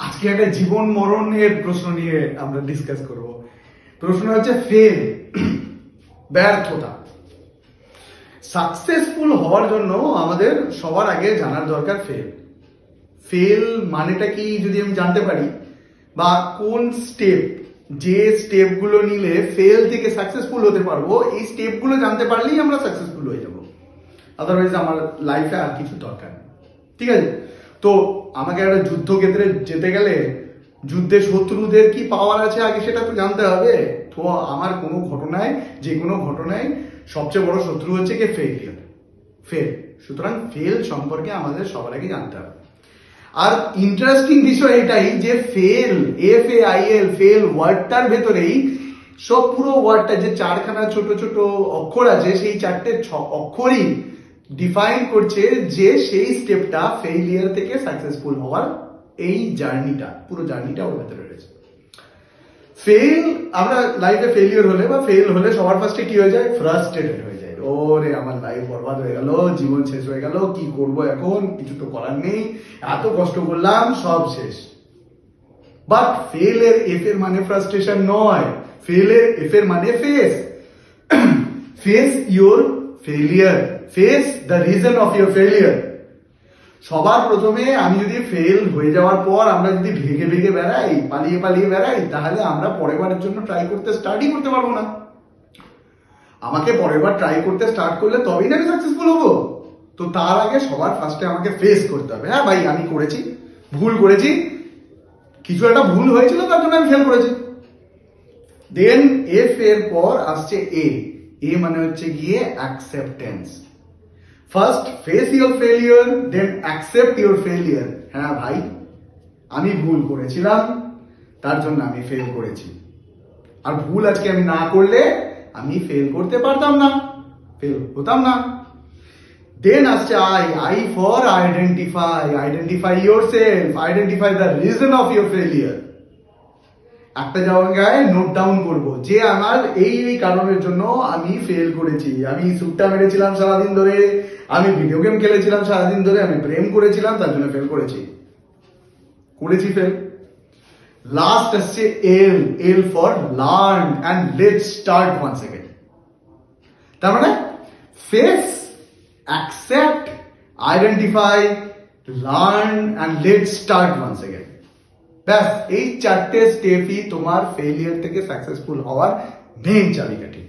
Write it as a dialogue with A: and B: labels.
A: আজকে একটা জীবন মরণের প্রশ্ন নিয়ে আমরা ডিসকাস করব। প্রশ্ন হচ্ছে ফেল, ব্যর্থতা। সাকসেসফুল হওয়ার জন্য আমাদের সবার আগে জানার দরকার ফেল। ফেল মানেটা কি যদি আমি জানতে পারি, বা কোন স্টেপ, যে স্টেপগুলো নিলে ফেল থেকে সাকসেসফুল হতে পারবো, এই স্টেপগুলো জানতে পারলেই আমরা সাকসেসফুল হয়ে যাব। আদারওয়াইজ আমার লাইফে আর কিছু দরকার নেই। ঠিক আছে? তো আমাকে একটা যুদ্ধক্ষেত্রে যেতে গেলে যুদ্ধে শত্রুদের কি পাওয়ার আছে আগে সেটা তো জানতে হবে। তো আমার কোনো ঘটনায়, যে কোনো ঘটনায় সবচেয়ে বড় শত্রু হচ্ছে কি ফেল। সুতরাং ফেল সম্পর্কে আমাদের সবার আগে জানতে হবে। আর ইন্টারেস্টিং বিষয় এটাই যে ফেল, FAIL, ফেল ওয়ার্ডটার ভেতরেই সব পুরো ওয়ার্ডটা যে চারখানা ছোট ছোট অক্ষর আছে, সেই চারটে অক্ষরই ডিফাইন করছে যে সেই স্টেপটা ফেইলিয়ার থেকে সাকসেসফুল হওয়ার এই জার্নিটা, পুরো জার্নিটা ওর ভেতরে রয়েছে। ফেল, আমরা লাইফে ফেলিওর হলে বা ফেল হলে সবার ফার্স্টে কি হয়ে যায়? ফ্রাস্ট্রেটেড হয়ে যায়। ওরে আমার লাইফ বরবাদ হয়ে গেল, জীবন শেষ হয়ে গেল, কি করব এখন, কিছু তো করার নেই, এত কষ্ট করলাম, সব শেষ। বাট ফেলের এফ এর মানে ফ্রাস্ট্রেশন নয়, ফেলের এফ এর মানে face. Face your failure, face the reason of your failure. সবার প্রথমে আমি যদি ফেল হয়ে যাওয়ার পর আমরা যদি ভেগে ভেগে বেড়াই, পালিয়ে পালিয়ে বেড়াই, তাহলে আমরা পরের বারের জন্য ট্রাই করতে স্টার্টই করতে পারবো না। আমাকে পরের বার ট্রাই করতে স্টার্ট করলে তবেই না আমি সাকসেসফুল হবো। তো তার আগে সবার ফার্স্টে আমাকে ফেস করতে হবে, হ্যাঁ ভাই আমি করেছি, ভুল করেছি, কিছু একটা ভুল হয়েছিল তার জন্য আমি ফেল করেছি। দেন এফ এর পর আসছে এ মানে হচ্ছে গিয়ে acceptance. First face your failure, then accept your failure. হ্যাঁ ভাই আমি ভুল করেছিলাম, তার জন্য আমি ফেল করেছি। আর ভুল আজকে আমি না করলে আমি ফেল করতে পারতাম না, ফেল হতাম না। দেন আসছে I for identify your self, identify the reason of your failure. একটা জায়গায় নোট ডাউন করবো যে আমার এই কারণের জন্য আমি ফেল করেছি। আমি সুটটা মেরেছিলাম সারাদিন ধরে, আমি ভিডিও গেম খেলেছিলাম সারাদিন ধরে, আমি প্রেম করেছিলাম, তার জন্য ফেল করেছি ফেল। লাস্ট আসছে L for learn and let's start once again. তার মানে face, accept, identify, learn and let's start once again. ব্যাস এই চারটে স্টেপই তোমার ফেলিয়ার থেকে সাকসেসফুল হওয়ার মেইন চাবিকাঠি।